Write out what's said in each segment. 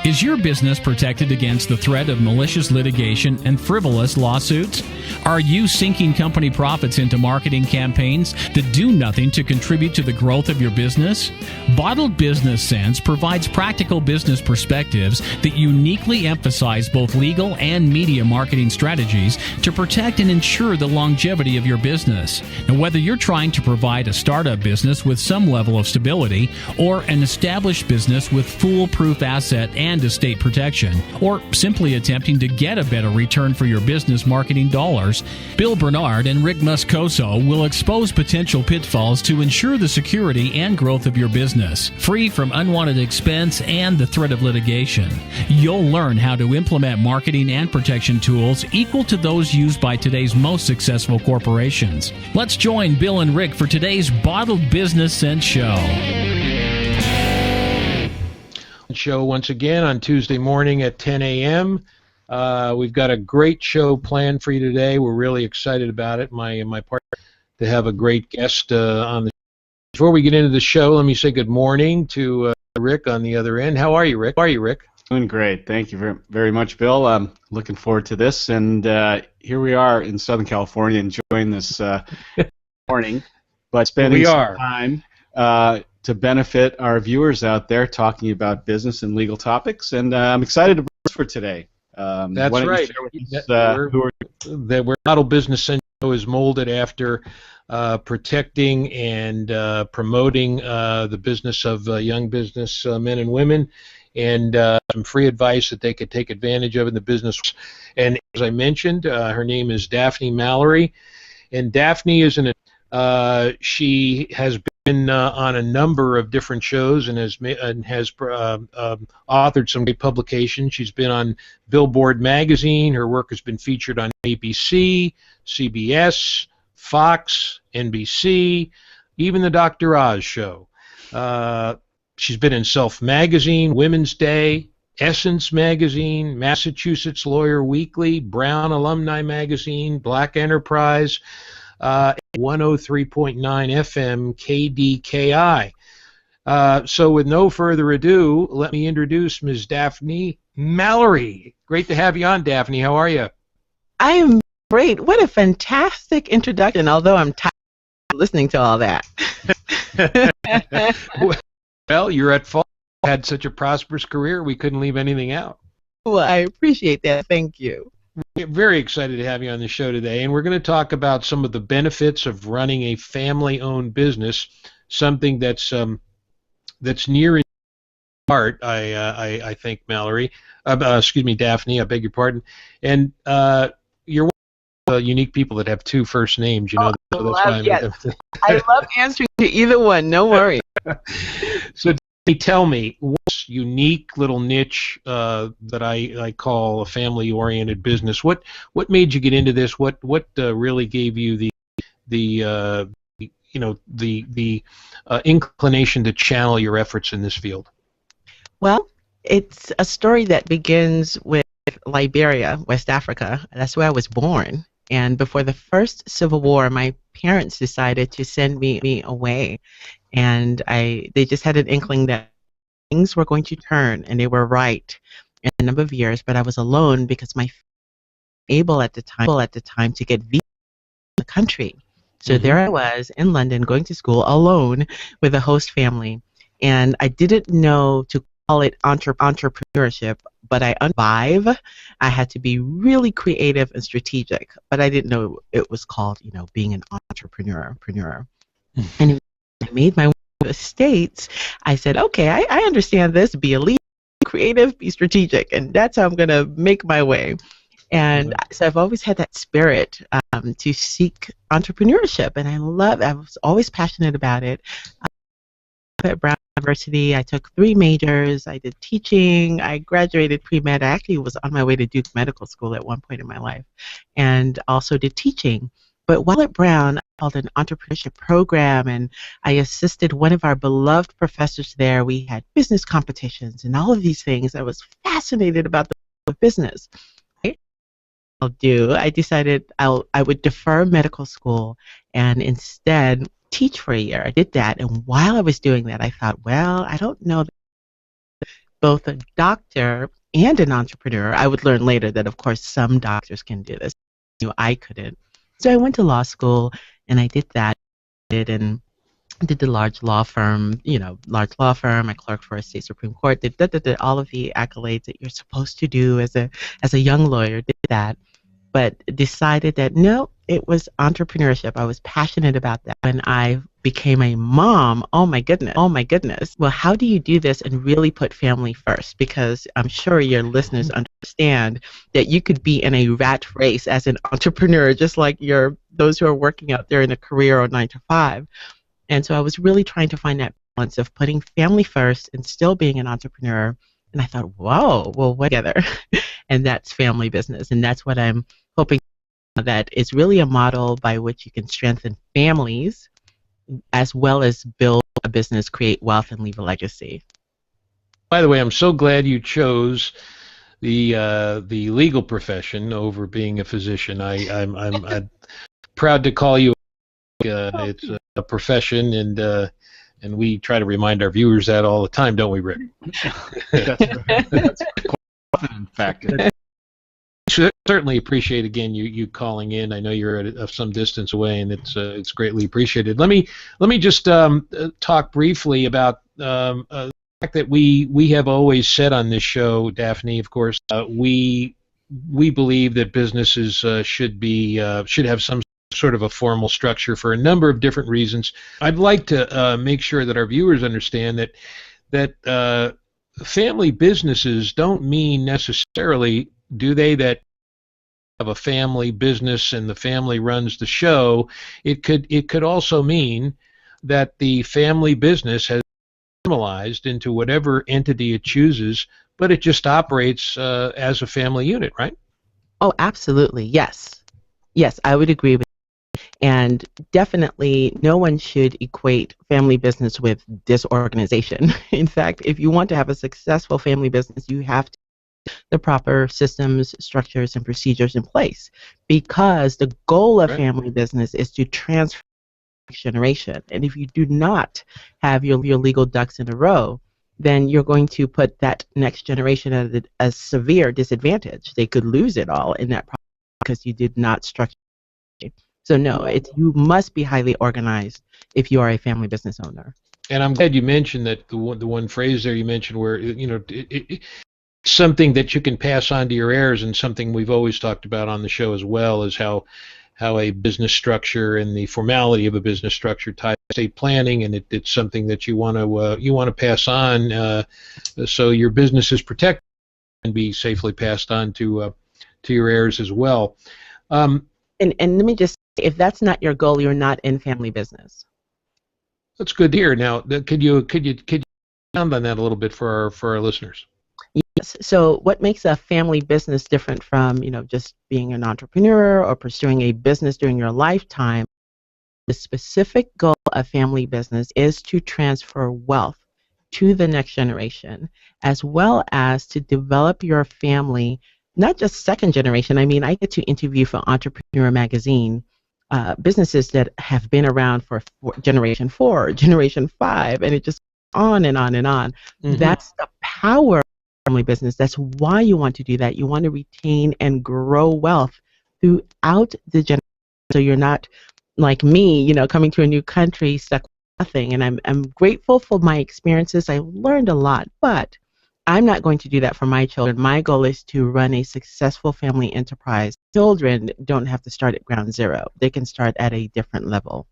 Is your business protected against the threat of malicious litigation and frivolous lawsuits? Are you sinking company profits into marketing campaigns that do nothing to contribute to the growth of your business? Bottled Business Sense provides practical business perspectives that uniquely emphasize both legal and media marketing strategies to protect and ensure the longevity of your business. Now, whether you're trying to provide a startup business with some level of stability or an established business with foolproof asset and estate protection, or simply attempting to get a better return for your business marketing dollars, Bill Bernard and Rick Moscoso will expose potential pitfalls to ensure the security and growth of your business, free from unwanted expense and the threat of litigation. You'll learn how to implement marketing and protection tools equal to those used by today's most successful corporations. Let's join Bill and Rick for today's Bottled Business Sense show. Show once again on Tuesday morning at 10 a.m. We've got a great show planned for you today. We're really excited about it. My partner to have a great guest on the show. Before we get into the show, let me say good morning to Rick on the other end. How are you, Rick? Doing great. Thank you very, very much, Bill. I'm looking forward to this. And here we are in Southern California enjoying this morning, but spending some time to benefit our viewers out there talking about business and legal topics. And I'm excited to bring this for today. That's right. We're Bottled Business Sense show is molded after protecting and promoting the business of young business men and women, and some free advice that they could take advantage of in the business. And as I mentioned, her name is Daphne Mallory, and Daphne is she has been on a number of different shows and has authored some great publications. She's been on Billboard magazine. Her work has been featured on ABC, CBS, Fox, NBC, even the Dr. Oz show. She's been in Self magazine, Women's Day, Essence magazine, Massachusetts Lawyer Weekly, Brown Alumni magazine, Black Enterprise, 103.9 FM KDKI. So with no further ado, let me introduce Ms. Daphne Mallory. Great to have you on, Daphne. How are you? I am great. What a fantastic introduction, although I'm tired of listening to all that. Well, you're at fault. You had such a prosperous career, we couldn't leave anything out. Well, I appreciate that. Thank you. We're very excited to have you on the show today, and we're going to talk about some of the benefits of running a family-owned business, something that's near in heart. I think, Mallory. Excuse me, Daphne. I beg your pardon. And you're one of the unique people that have two first names. You know. I love answering to either one. No worry. So. Tell me, what's unique little niche that I call a family-oriented business? What made you get into this? What really gave you the inclination to channel your efforts in this field? Well, it's a story that begins with Liberia, West Africa. That's where I was born. And before the first Civil War, my parents decided to send me away. And they just had an inkling that things were going to turn, and they were right in a number of years, but I was alone because my able at the time to get visa in the country. So there I was in London going to school alone with a host family, and I didn't know to call it entrepreneurship, but I had to be really creative and strategic, but I didn't know it was called, being an entrepreneur. And I made my way to the States. I said, okay, I understand this. Be a leader, be creative, be strategic, and that's how I'm going to make my way. And so I've always had that spirit to seek entrepreneurship, and I was always passionate about it. At Brown University, I took 3 majors. I did teaching. I graduated pre-med. I actually was on my way to Duke Medical School at one point in my life, and also did teaching. But while at Brown, I held an entrepreneurship program, and I assisted one of our beloved professors there. We had business competitions and all of these things. I was fascinated about the business. I decided I would defer medical school and instead teach for a year. I did that, and while I was doing that, I thought, well, I don't know both a doctor and an entrepreneur. I would learn later that, of course, some doctors can do this. I couldn't. So I went to law school, and I did that, and did the large law firm. I clerked for a state Supreme Court, did all of the accolades that you're supposed to do as a young lawyer, did that, but decided that no, it was entrepreneurship. I was passionate about that. When I became a mom, oh my goodness. Well, how do you do this and really put family first? Because I'm sure your listeners understand that you could be in a rat race as an entrepreneur, just like those who are working out there in a career or 9 to 5. And so I was really trying to find that balance of putting family first and still being an entrepreneur. And I thought, whoa, well, what together? And that's family business. And that's what I'm hoping that it's really a model by which you can strengthen families as well as build a business, create wealth, and leave a legacy. By the way, I'm so glad you chose the legal profession over being a physician. I'm proud to call you. It's a profession, and we try to remind our viewers that all the time, don't we, Rick? That's quite often, in fact. Certainly appreciate again you calling in. I know you're at some distance away, and it's greatly appreciated. Let me just talk briefly about the fact that we have always said on this show, Daphne. Of course, we believe that businesses should have some sort of a formal structure for a number of different reasons. I'd like to make sure that our viewers understand that family businesses don't mean necessarily, do they, that have a family business and the family runs the show. It could also mean that the family business has formalized into whatever entity it chooses, but it just operates as a family unit, right? Oh, absolutely. Yes, I would agree with. And definitely, no one should equate family business with disorganization. In fact, if you want to have a successful family business, you have to have the proper systems, structures, and procedures in place. Because the goal of family business is to transfer the next generation. And if you do not have your legal ducks in a row, then you're going to put that next generation at a severe disadvantage. They could lose it all in that process because you did not structure. So no, you must be highly organized if you are a family business owner. And I'm glad you mentioned that the one phrase there you mentioned where it's something that you can pass on to your heirs, and something we've always talked about on the show as well is how a business structure and the formality of a business structure ties to estate planning, and it's something that you want to pass on so your business is protected and be safely passed on to your heirs as well. And let me just say, if that's not your goal, you're not in family business. That's good to hear. Now, could you expand on that a little bit for our listeners? Yes. So, what makes a family business different from just being an entrepreneur or pursuing a business during your lifetime? The specific goal of family business is to transfer wealth to the next generation, as well as to develop your family. Not just second generation. I mean, I get to interview for Entrepreneur Magazine businesses that have been around for generation 4, generation 5, and it just on and on and on. Mm-hmm. That's the power of family business. That's why you want to do that. You want to retain and grow wealth throughout the generation, so you're not like me, coming to a new country stuck with nothing. And I'm grateful for my experiences. I learned a lot, but I'm not going to do that for my children. My goal is to run a successful family enterprise. Children don't have to start at ground zero. They can start at a different level.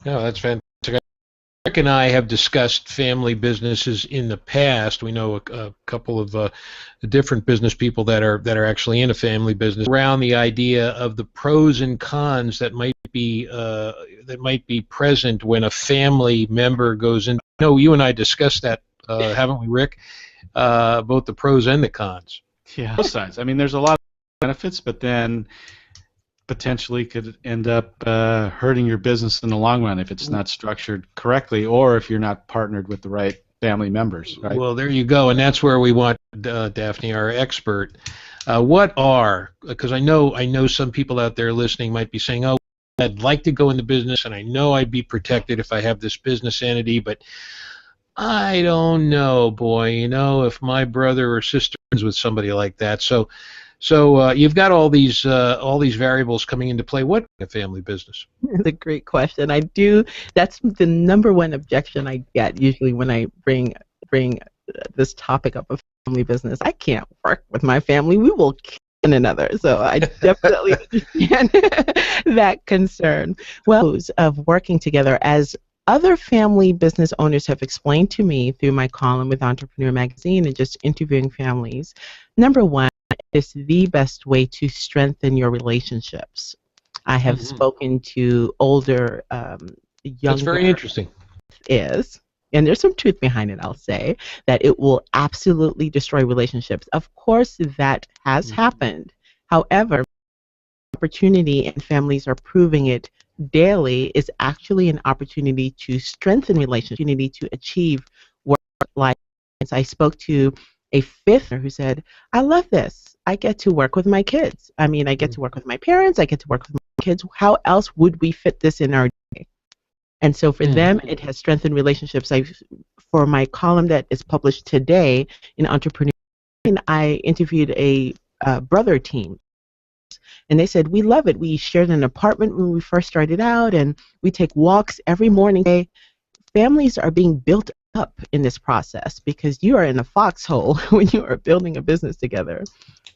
No, that's fantastic. Rick and I have discussed family businesses in the past. We know a couple of different business people that are actually in a family business, around the idea of the pros and cons that might be present when a family member goes in. I know you and I discussed that, haven't we, Rick? Both the pros and the cons. Yeah, both sides. I mean, there's a lot of benefits, but then potentially could end up hurting your business in the long run if it's not structured correctly, or if you're not partnered with the right family members. Right? Well, there you go, and that's where we want Daphne, our expert. Because I know some people out there listening might be saying, "Oh, I'd like to go into business, and I know I'd be protected if I have this business entity, but I don't know, boy. If my brother or sister is with somebody like that. So you've got all these variables coming into play. What a family business? It's a great question. I do. That's the number one objection I get usually when I bring this topic up of family business. I can't work with my family. We will kill one another. So I definitely understand that concern. Well, of working together, as other family business owners have explained to me through my column with Entrepreneur Magazine and just interviewing families, number one, it's the best way to strengthen your relationships. I have spoken to older, younger. That's very interesting. And there's some truth behind it, I'll say, that it will absolutely destroy relationships. Of course, that has happened. However, opportunity, and families are proving it daily, is actually an opportunity to strengthen relationships, opportunity to achieve work-life. I spoke to a fifth who said, I love this. I get to work with my kids. I mean, I get to work with my parents. I get to work with my kids. How else would we fit this in our day? And so for them, it has strengthened relationships. For my column that is published today in Entrepreneur, I interviewed a brother team. And they said, we love it. We shared an apartment when we first started out, and we take walks every morning. Families are being built up in this process because you are in a foxhole when you are building a business together.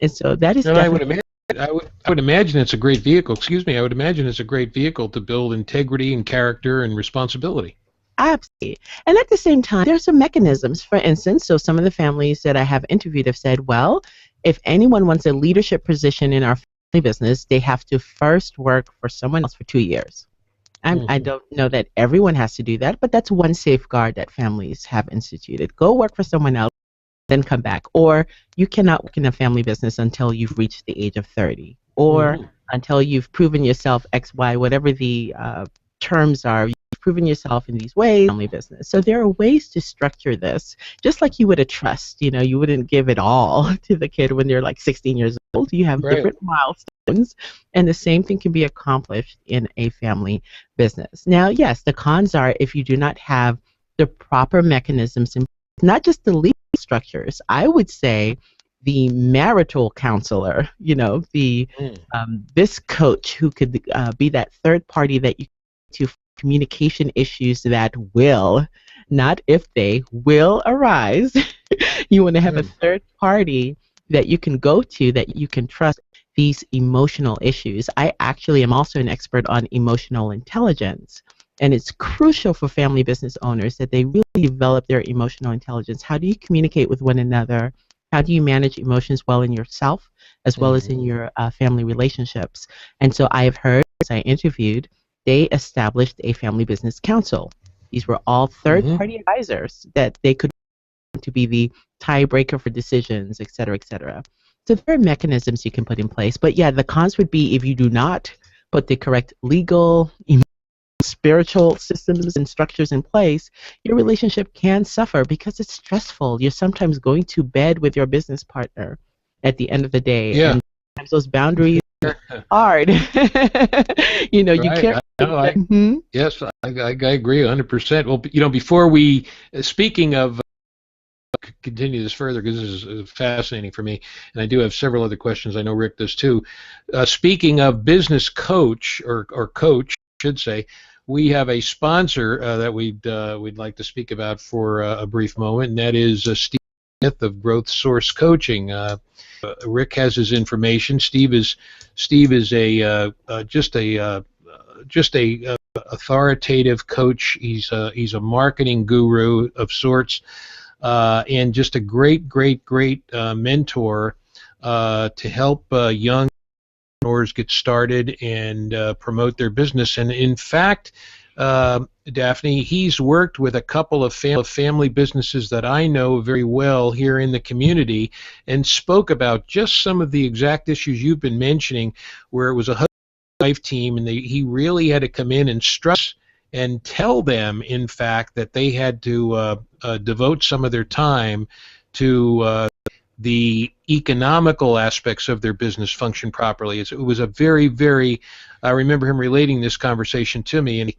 And so that is I would imagine it's a great vehicle. I would imagine it's a great vehicle to build integrity and character and responsibility. Absolutely. And at the same time, there's some mechanisms. For instance, so some of the families that I have interviewed have said, well, if anyone wants a leadership position in our family business, they have to first work for someone else for 2 years. I don't know that everyone has to do that, but that's one safeguard that families have instituted. Go work for someone else, then come back. Or you cannot work in a family business until you've reached the age of 30, or until you've proven yourself X, Y, whatever the terms are. You've proven yourself in these ways, family business. So there are ways to structure this, just like you would a trust. You wouldn't give it all to the kid when they're like 16 years old. You have different milestones, and the same thing can be accomplished in a family business. Now, yes, the cons are if you do not have the proper mechanisms, and not just the legal structures. I would say the marital counselor, this coach who could be that third party that you to communication issues that will, not if they will arise. You want to have a third party that you can go to, that you can trust these emotional issues. I actually am also an expert on emotional intelligence, and it's crucial for family business owners that they really develop their emotional intelligence. How do you communicate with one another? How do you manage emotions well in yourself as well as in your family relationships? And so I have heard, as I interviewed, they established a family business council. These were all third-party advisors that they could to be the tiebreaker for decisions, et cetera, et cetera. So there are mechanisms you can put in place. But yeah, the cons would be if you do not put the correct legal, spiritual systems and structures in place, your relationship can suffer because it's stressful. You're sometimes going to bed with your business partner at the end of the day. Yeah. And sometimes those boundaries are hard. You can't. Yes, I agree 100%. Well, before we, speaking of, continue this further because this is fascinating for me, and I do have several other questions. I know Rick does too. Speaking of business coach or coach, I should say, we have a sponsor that we'd like to speak about for a brief moment, and that is Steve Smith of Growth Source Coaching. Rick has his information. Steve is just a authoritative coach. He's a marketing guru of sorts, and just a great mentor to help young entrepreneurs get started and promote their business. And in fact, Daphne, he's worked with a couple of family businesses that I know very well here in the community, and spoke about just some of the exact issues you've been mentioning, where it was a husband-wife team, and he really had to come in and stress and tell them, in fact, that they had to devote some of their time to the economical aspects of their business function properly. It was a very, very, I remember him relating this conversation to me, and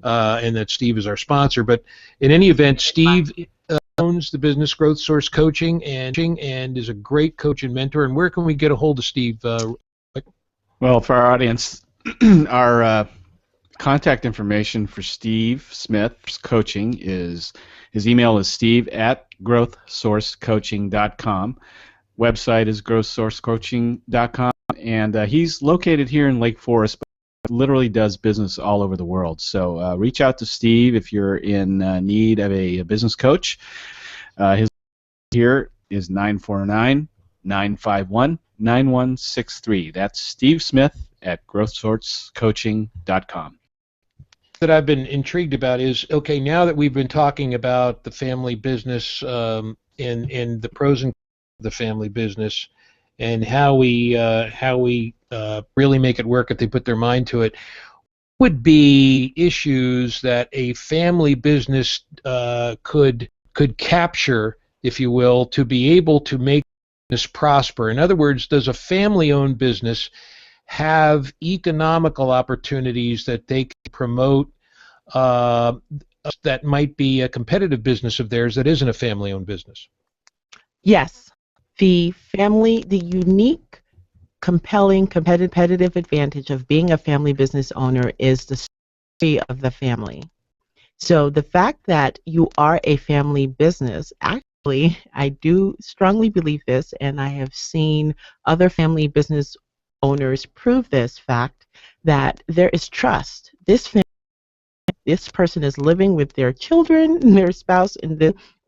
and that Steve is our sponsor. But in any event, Steve owns the business Growth Source Coaching and is a great coach and mentor. And where can we get a hold of Steve? Well, for our audience, our contact information for Steve Smith's coaching is, his email is steve@growthsourcecoaching.com. Website is growthsourcecoaching.com, and he's located here in Lake Forest, but literally does business all over the world. So reach out to Steve if you're in need of a business coach. His here is 949-951-9163. That's Steve Smith at growthsourcecoaching.com. That I've been intrigued about is, okay, now that we've been talking about the family business and the pros and cons of the family business and how we really make it work if they put their mind to it, would be issues that a family business could capture, if you will, to be able to make this prosper. In other words, does a family-owned business have economical opportunities that they can promote that might be a competitive business of theirs that isn't a family-owned business? Yes. The unique, compelling, competitive advantage of being a family business owner is the story of the family. So the fact that you are a family business, actually, I do strongly believe this, and I have seen other family business owners prove this fact, that there is trust. This person is living with their children, their spouse,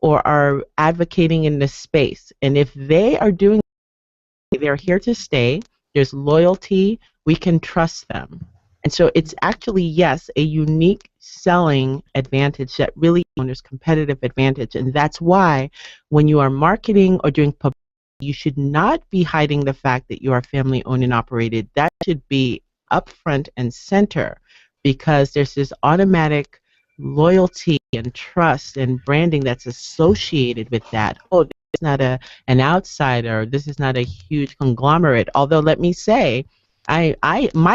or are advocating in this space. And if they are doing, they're here to stay, there's loyalty, we can trust them. And so it's actually, yes, a unique selling advantage that really owns competitive advantage. And that's why when you are marketing or doing publicity, you should not be hiding the fact that you are family owned and operated. That should be up front and center, because there's this automatic loyalty and trust and branding that's associated with that. Oh, this is not an outsider. This is not a huge conglomerate. Although, let me say, my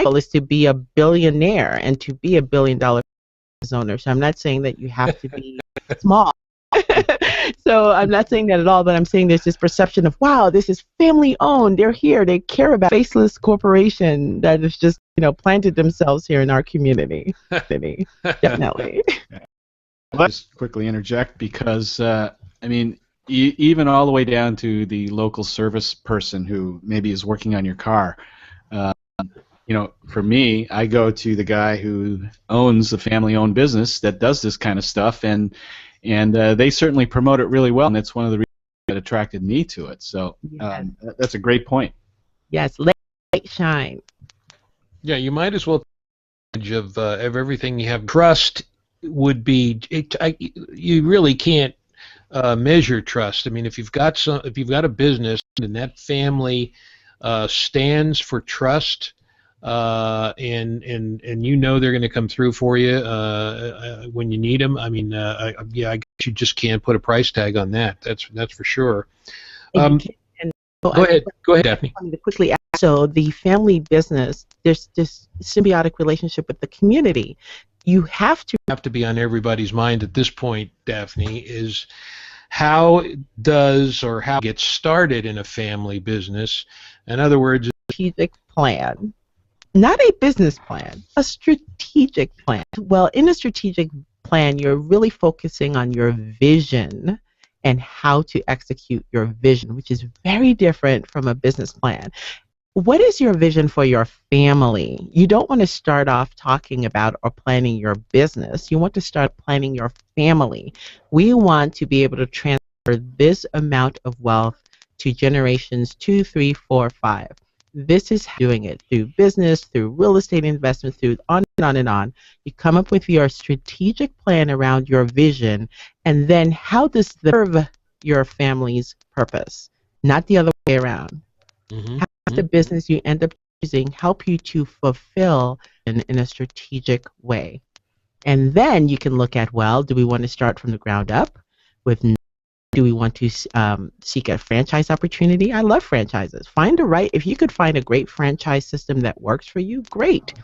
goal is to be a billionaire and to be a billion-dollar business owner. So I'm not saying that you have to be small. So I'm not saying that at all, but I'm saying there's this perception of, wow, this is family owned. They're here. They care about faceless corporation that has just, planted themselves here in our community. Definitely. Let's quickly interject because, even all the way down to the local service person who maybe is working on your car. For me, I go to the guy who owns the family-owned business that does this kind of stuff, and they certainly promote it really well, and it's one of the reasons that attracted me to it. So that's a great point. Yes, let shine. Yeah, you might as well take advantage of everything you have. Trust would be you really can't measure trust. I mean, if you've got a business and that family stands for trust, and they're going to come through for you when you need them. I mean, I guess you just can't put a price tag on that. That's for sure. Go ahead, Daphne. To quickly add, so the family business, there's this symbiotic relationship with the community. You have to be on everybody's mind at this point, Daphne, is how it gets started in a family business. In other words, a strategic plan. Not a business plan, a strategic plan. Well, in a strategic plan, you're really focusing on your vision and how to execute your vision, which is very different from a business plan. What is your vision for your family? You don't want to start off talking about or planning your business. You want to start planning your family. We want to be able to transfer this amount of wealth to generations 2, 3, 4, 5. This is doing it through business, through real estate investments, through on and on and on. You come up with your strategic plan around your vision, and then how does that serve your family's purpose, not the other way around. How does the business you end up choosing help you to fulfill in a strategic way? And then you can look at, well, do we want to start from the ground up with do we want to seek a franchise opportunity? I love franchises. If you could find a great franchise system that works for you, great.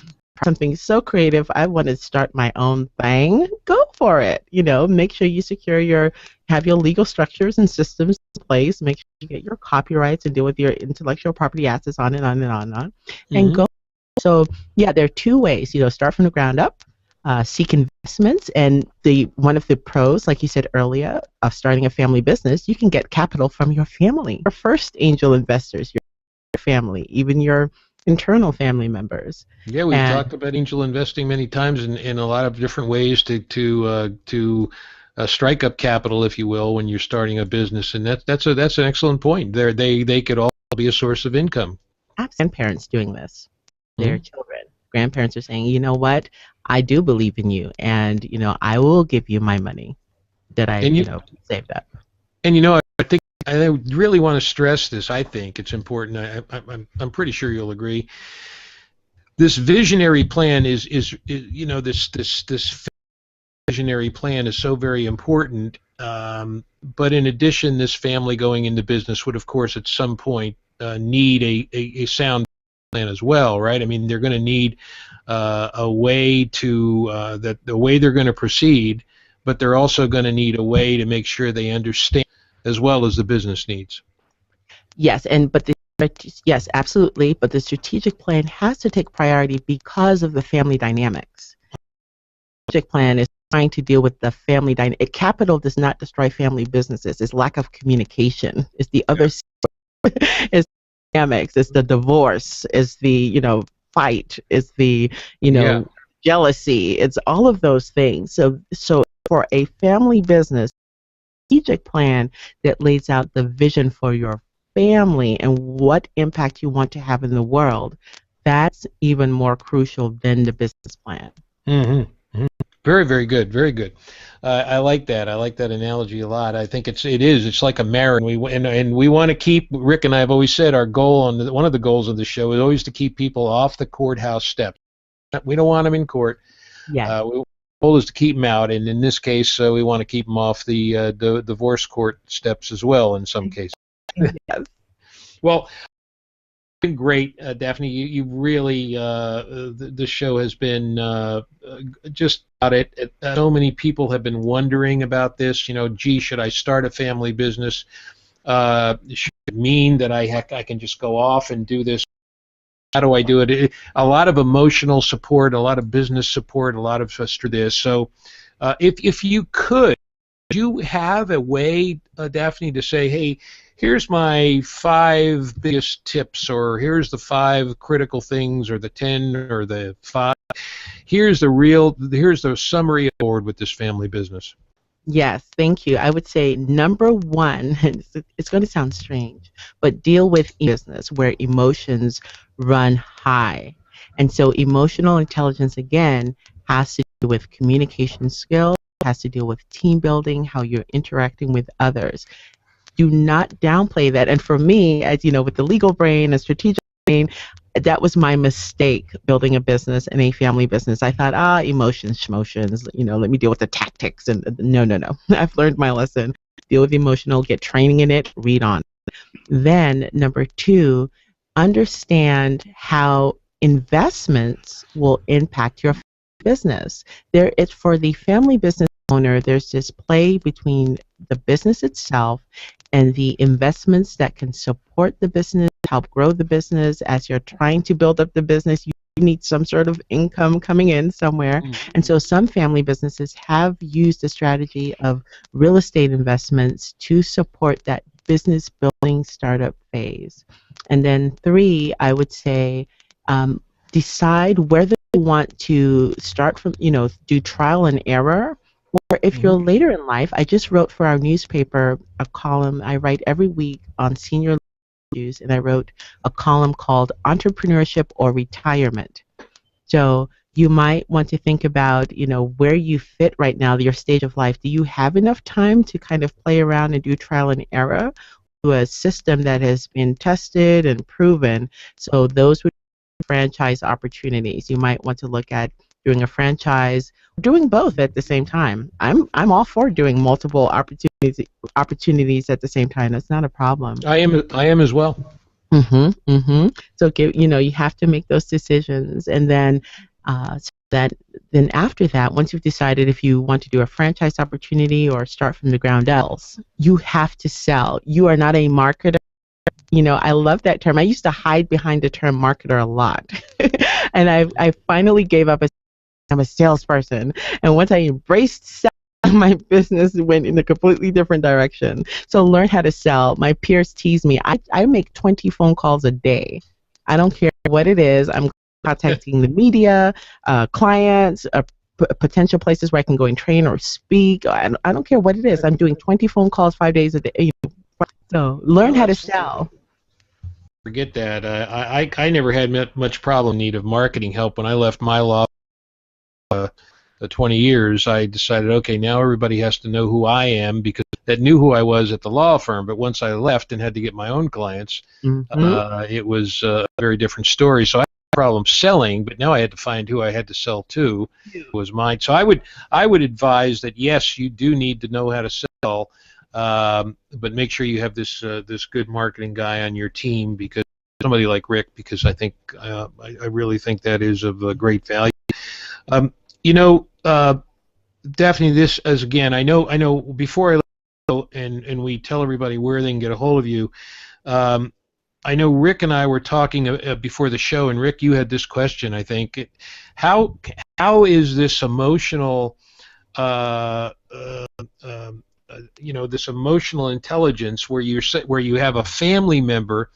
something so creative. I want to start my own thing. Go for it. Make sure you have your legal structures and systems in place. Make sure you get your copyrights and deal with your intellectual property assets on and on and on and on. And go. So yeah, there are two ways. Start from the ground up. Seek investments, and one of the pros, like you said earlier, of starting a family business, you can get capital from your family. Your first angel investors, your family, even your internal family members. Yeah, we've talked about angel investing many times in a lot of different ways to strike up capital, if you will, when you're starting a business, and that's an excellent point. They could all be a source of income. And parents doing this, their children. Grandparents are saying, you know what, I do believe in you, and I will give you my money that I saved up. And I think I really want to stress this. I think it's important. I'm pretty sure you'll agree. This visionary plan is this visionary plan is so very important. But in addition, this family going into business would, of course, at some point need a sound plan as well, right? I mean, they're going to need a way to the way they're going to proceed, but they're also going to need a way to make sure they understand as well as the business needs. Yes, yes, absolutely. But the strategic plan has to take priority because of the family dynamics. The strategic plan is trying to deal with the family dynamic. Capital does not destroy family businesses. It's lack of communication. It's the other. It's dynamics. It's the divorce. It's the fight. It's the jealousy. It's all of those things. So for a family business, strategic plan that lays out the vision for your family and what impact you want to have in the world, that's even more crucial than the business plan. Mm-hmm. Very, very good. Very good. I like that. I like that analogy a lot. I think it's like a marathon. And we want to keep, Rick and I have always said, our goal one of the goals of the show is always to keep people off the courthouse steps. We don't want them in court. Yeah. The goal is to keep them out, and in this case, we want to keep them off the divorce court steps as well in some cases. Yes. Well, been great, Daphne. You really the show has been just about it. So many people have been wondering about this. Should I start a family business? Should it mean that I can just go off and do this? How do I do it? A lot of emotional support, a lot of business support, a lot of for this. So, if you could you have a way, Daphne, to say, hey, here's my 5 biggest tips, or here's the 5 critical things, or the 10, or the 5. Here's the summary board with this family business. Yes, thank you. I would say number 1, it's going to sound strange, but deal with business where emotions run high. And so emotional intelligence, again, has to do with communication skills, has to deal with team building, how you're interacting with others. Do not downplay that. And for me, as you know, with the legal brain and strategic brain, that was my mistake building a business and a family business. I thought, emotions, schmotions, let me deal with the tactics. And no. I've learned my lesson. Deal with the emotional, get training in it, read on. Then, number 2, understand how investments will impact your business. It's for the family business owner, there's this play between the business itself and the investments that can support the business, help grow the business. As you're trying to build up the business, you need some sort of income coming in somewhere. Mm-hmm. And so some family businesses have used the strategy of real estate investments to support that business building startup phase. And then 3, I would say, decide whether you want to start from, do trial and error. Or if you're later in life, I just wrote for our newspaper a column. I write every week on senior issues, and I wrote a column called Entrepreneurship or Retirement. So you might want to think about, where you fit right now, your stage of life. Do you have enough time to kind of play around and do trial and error to a system that has been tested and proven? So those would be franchise opportunities. You might want to look at doing a franchise, doing both at the same time. I'm all for doing multiple opportunities at the same time. That's not a problem. I am as well. So you have to make those decisions, and then So that then after that, once you've decided if you want to do a franchise opportunity or start from the ground up, you have to sell. You are not a marketer. I love that term. I used to hide behind the term marketer a lot. And I finally gave up. I'm a salesperson. And once I embraced sales, my business went in a completely different direction. So learn how to sell. My peers tease me. I make 20 phone calls a day. I don't care what it is. I'm contacting the media, clients, potential places where I can go and train or speak. I don't care what it is. I'm doing 20 phone calls 5 days a day. So learn how to sell. Forget that. I never had much problem in need of marketing help. When I left my law 20 years, I decided, okay, now everybody has to know who I am, because that knew who I was at the law firm. But once I left and had to get my own clients, it was a very different story. So I had no problem selling, but now I had to find who I had to sell to. It was mine. So I would advise that, yes, you do need to know how to sell, but make sure you have this good marketing guy on your team, because somebody like Rick, because I think I really think that is of great value. Daphne, this as again, I know before I let and we tell everybody where they can get a hold of you. I know Rick and I were talking before the show, and Rick, you had this question. I think, how is this emotional, this emotional intelligence where you have a family member,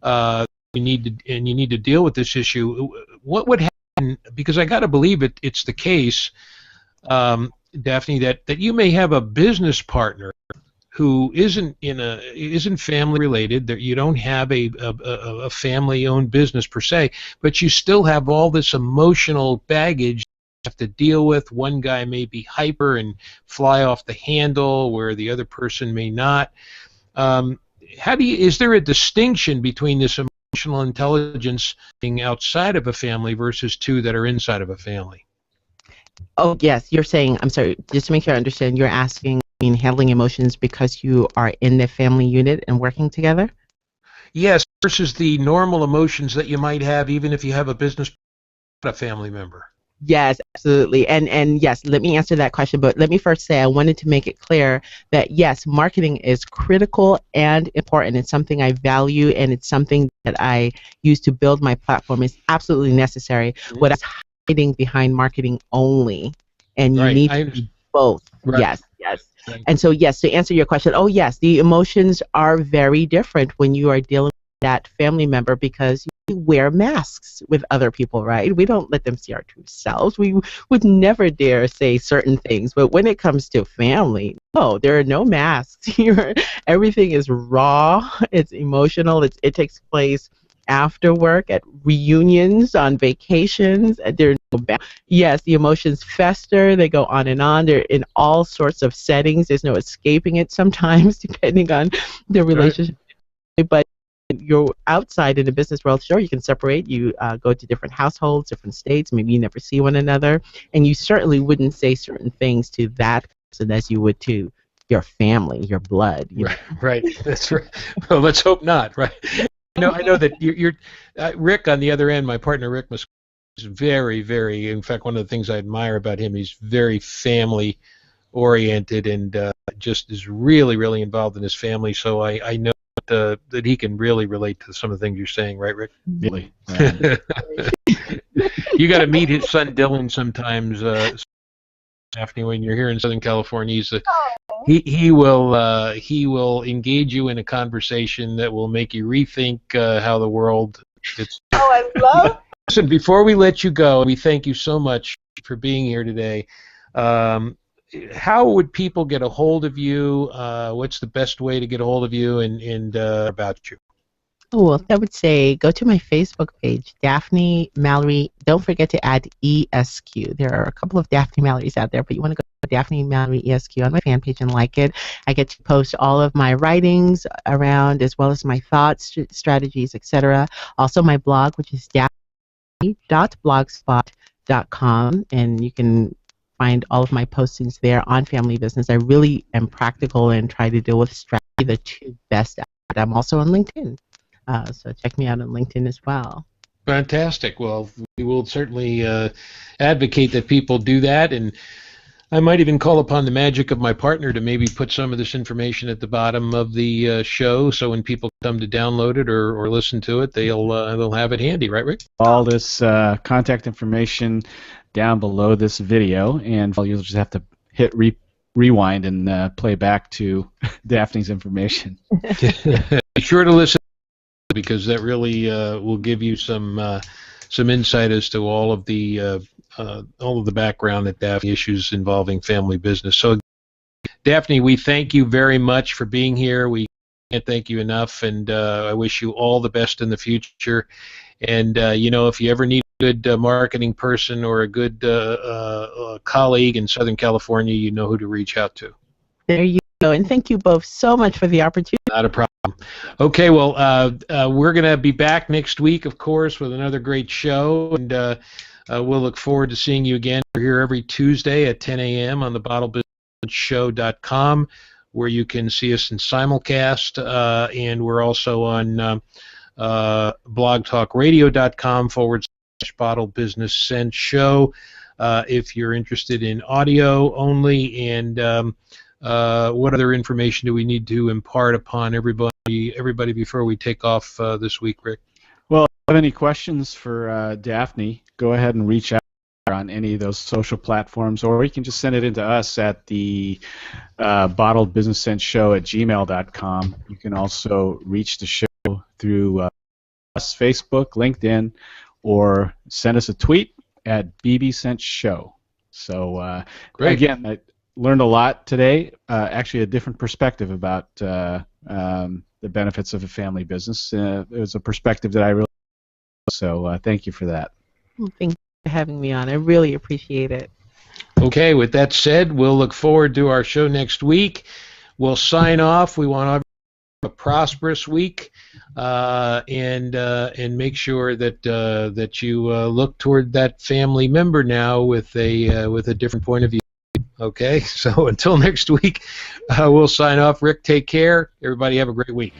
you need to deal with this issue. What would happen? Because I got to believe it's the case, Daphne, that you may have a business partner who isn't family related, that you don't have a family-owned business per se, but you still have all this emotional baggage you have to deal with. One guy may be hyper and fly off the handle, where the other person may not. Is there a distinction between this emotional intelligence being outside of a family versus two that are inside of a family? Oh, yes. You're saying, I'm sorry, just to make sure I understand, you're asking, handling emotions because you are in the family unit and working together? Yes, versus the normal emotions that you might have even if you have a business, a family member. Yes, absolutely. And yes, let me answer that question. But let me first say I wanted to make it clear that, yes, marketing is critical and important. It's something I value, and it's something that I use to build my platform. It's absolutely necessary. Mm-hmm. What I'm hiding behind marketing only, and you need to do both. Right. Yes. Right. And so, yes, to answer your question, yes, the emotions are very different when you are dealing with that family member, because we wear masks with other people, right? We don't let them see our true selves. We would never dare say certain things. But when it comes to family, no, there are no masks here. Everything is raw. It's emotional. It takes place after work, at reunions, on vacations. Yes, the emotions fester. They go on and on. They're in all sorts of settings. There's no escaping it sometimes, depending on the relationship. Right. But you're outside in the business world, sure, you can separate. You go to different households, different states. Maybe you never see one another. And you certainly wouldn't say certain things to that person as you would to your family, your blood. Right. That's right. Well, let's hope not, right? I know that you're Rick, on the other end, my partner Rick is very, very, in fact, one of the things I admire about him, he's very family oriented and just is really, really involved in his family. So I know that he can really relate to some of the things you're saying, right, Rick? Really. You got to meet his son Dylan sometimes, Daphne, when you're here in Southern California. He will engage you in a conversation that will make you rethink how the world is. I love. Listen, before we let you go, we thank you so much for being here today. How would people get a hold of you? What's the best way to get a hold of you and about you? Oh, well, I would say go to my Facebook page, Daphne Mallory. Don't forget to add ESQ. There are a couple of Daphne Mallorys out there, but you want to go to Daphne Mallory ESQ on my fan page and like it. I get to post all of my writings around, as well as my thoughts, strategies, etc. Also, my blog, which is daphne.blogspot.com, and you can find all of my postings there on family business. I really am practical and try to deal with strategy, the two best. I'm also on LinkedIn. So check me out on LinkedIn as well. Fantastic. Well, we will certainly advocate that people do that, and I might even call upon the magic of my partner to maybe put some of this information at the bottom of the show, so when people come to download it or listen to it, they'll have it handy, right, Rick? All this contact information down below this video, and you'll just have to hit rewind and play back to Daphne's information. Be sure to listen, because that really will give you some insight as to all of the background that Daphne issues involving family business. So, Daphne, we thank you very much for being here. We can't thank you enough, and I wish you all the best in the future. And if you ever need a good marketing person or a good colleague in Southern California, you know who to reach out to. There you go, and thank you both so much for the opportunity. Not a problem. Okay, well, we're going to be back next week, of course, with another great show, and we'll look forward to seeing you again. We're here every Tuesday at 10 a.m. on the BottleBusinessShow.com, where you can see us in simulcast, and we're also on blogtalkradio.com/BottleBusinessShow if you're interested in audio only. And what other information do we need to impart upon everybody before we take off this week, Rick? Well, if you have any questions for Daphne, go ahead and reach out on any of those social platforms, or you can just send it in to us at the bottledbusinessshow@gmail.com. You can also reach the show through us, Facebook, LinkedIn, or send us a tweet at bbcentshow. So again, I learned a lot today, actually a different perspective about the benefits of a family business. It was a perspective that I really so thank you for that. Well, thank you for having me on. I really appreciate it. Okay, with that said, we'll look forward to our show next week. We'll sign off. We want a prosperous week, and make sure that you look toward that family member now with a different point of view. Okay, so until next week, we'll sign off. Rick, take care. Everybody have a great week.